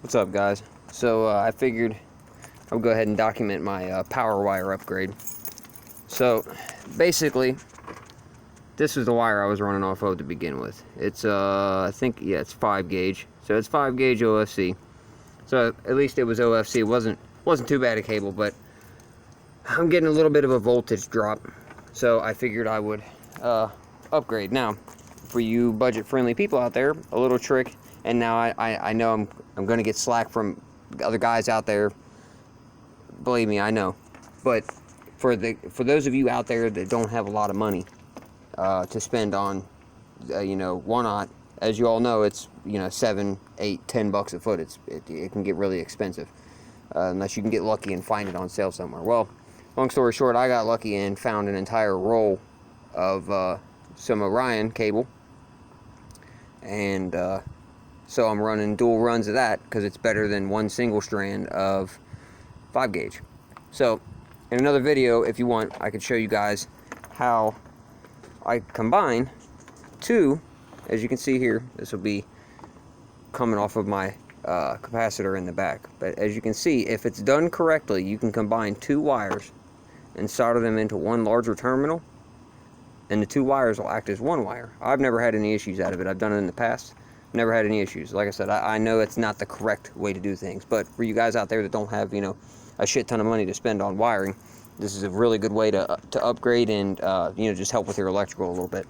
What's up, guys? So I figured I'll go ahead and document my power wire upgrade. So basically, this was the wire I was running off of to begin with. It's I think, yeah, it's 5 gauge. So it's 5 gauge OFC. So at least it was OFC. It wasn't too bad a cable, but I'm getting a little bit of a voltage drop. So I figured I would upgrade. Now, for you budget-friendly people out there, a little trick. And now I know I'm going to get slack from other guys out there. Believe me, I know. But for those of you out there that don't have a lot of money to spend on, one-aught, as you all know, it's, $7, $8, $10 a foot. It can get really expensive unless you can get lucky and find it on sale somewhere. Well, long story short, I got lucky and found an entire roll of some Orion cable, and so I'm running dual runs of that because it's better than one single strand of 5 gauge. So in another video, if you want, I could show you guys how I combine two. As you can see here, this will be coming off of my capacitor in the back. But as you can see, if it's done correctly, you can combine 2 wires and solder them into one larger terminal, and the 2 wires will act as 1 wire. I've never had any issues out of it. I've done it in the past. Never had any issues. Like I said, I know it's not the correct way to do things, but for you guys out there that don't have, a shit ton of money to spend on wiring, this is a really good way to upgrade and, just help with your electrical a little bit.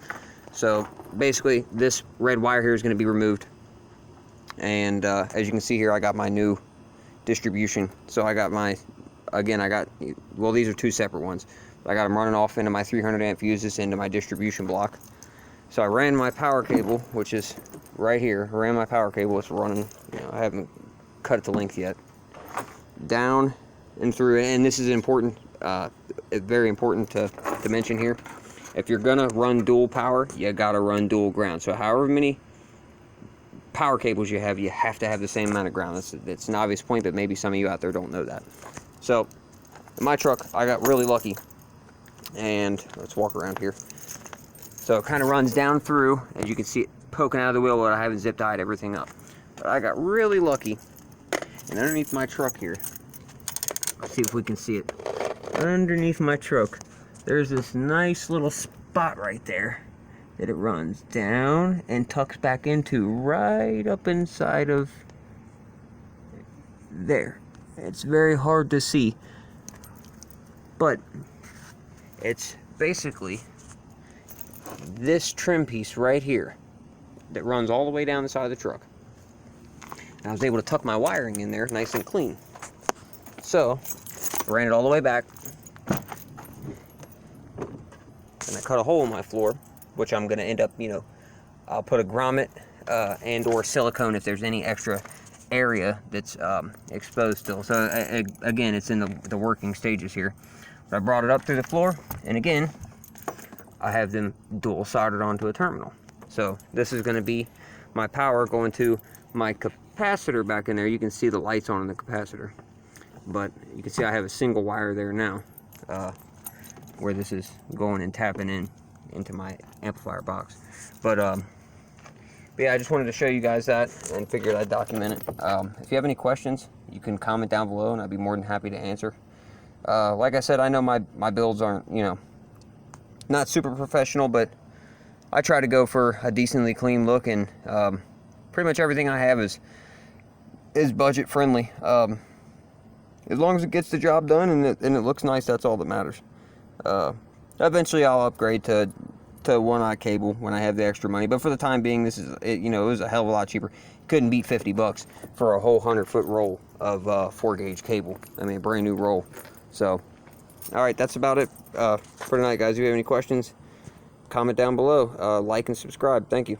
So basically, this red wire here is going to be removed. And as you can see here, I got my new distribution. So I got these are 2 separate ones. I got them running off into my 300 amp fuses into my distribution block. So I ran my power cable, which is right here. I ran my power cable. It's running, I haven't cut it to length yet. Down and through, and this is important, very important to mention here. If you're gonna run dual power, you gotta run dual ground. So however many power cables you have to have the same amount of ground. It's an obvious point, but maybe some of you out there don't know that. So in my truck, I got really lucky, and let's walk around here. So it kind of runs down through, as you can see it poking out of the wheel, but I haven't zip tied everything up. But I got really lucky, and underneath my truck here, let's see if we can see it. Underneath my truck, there's this nice little spot right there that it runs down and tucks back into right up inside of there. It's very hard to see, but it's basically this trim piece right here that runs all the way down the side of the truck. And I was able to tuck my wiring in there nice and clean. So I ran it all the way back, and I cut a hole in my floor, which I'm going to end up, I'll put a grommet and or silicone if there's any extra area that's exposed still. So again, it's in the working stages here. But I brought it up through the floor, and again, I have them dual soldered onto a terminal. So this is going to be my power going to my capacitor back in there. You can see the lights on in the capacitor, but you can see I have a single wire there now where this is going and tapping into my amplifier box. But yeah, I just wanted to show you guys that and figured I'd document it. If you have any questions, you can comment down below, and I'd be more than happy to answer. Like I said, I know my builds aren't, not super professional, but I try to go for a decently clean look, and pretty much everything I have is budget friendly. As long as it gets the job done and it looks nice, that's all that matters. Eventually I'll upgrade to one-aught cable when I have the extra money, but for the time being, this is it was a hell of a lot cheaper. Couldn't beat $50 for a whole 100-foot roll of 4 gauge cable. I mean, a brand new roll. So all right, that's about it for tonight, guys. If you have any questions, comment down below. Like and subscribe. Thank you.